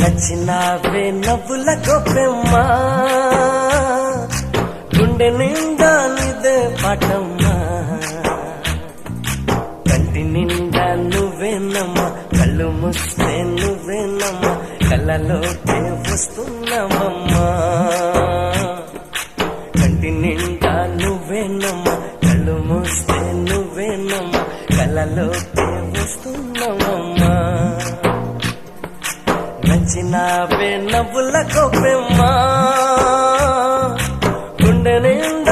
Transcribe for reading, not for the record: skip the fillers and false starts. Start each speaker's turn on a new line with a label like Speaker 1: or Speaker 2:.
Speaker 1: నచ్చినావే నవ్వుల గొప్పెమ్మా గుండె నిండా నిదే పాటమ్మా కంటి నిండా నువ్వేనమ్మా కళ్ళు మూస్తే నువ్వేనమ్మా కళ్ళలోకే వస్తున్నావమ్మా కంటి నిండా నువ్వేనమ్మా కళ్ళు మూస్తే నువ్వేనమ్మా కళ్ళలోకే వస్తున్నావమ్మా నచ్చినావే నవ్వుల గొప్పెమ్మా గుండె నిండా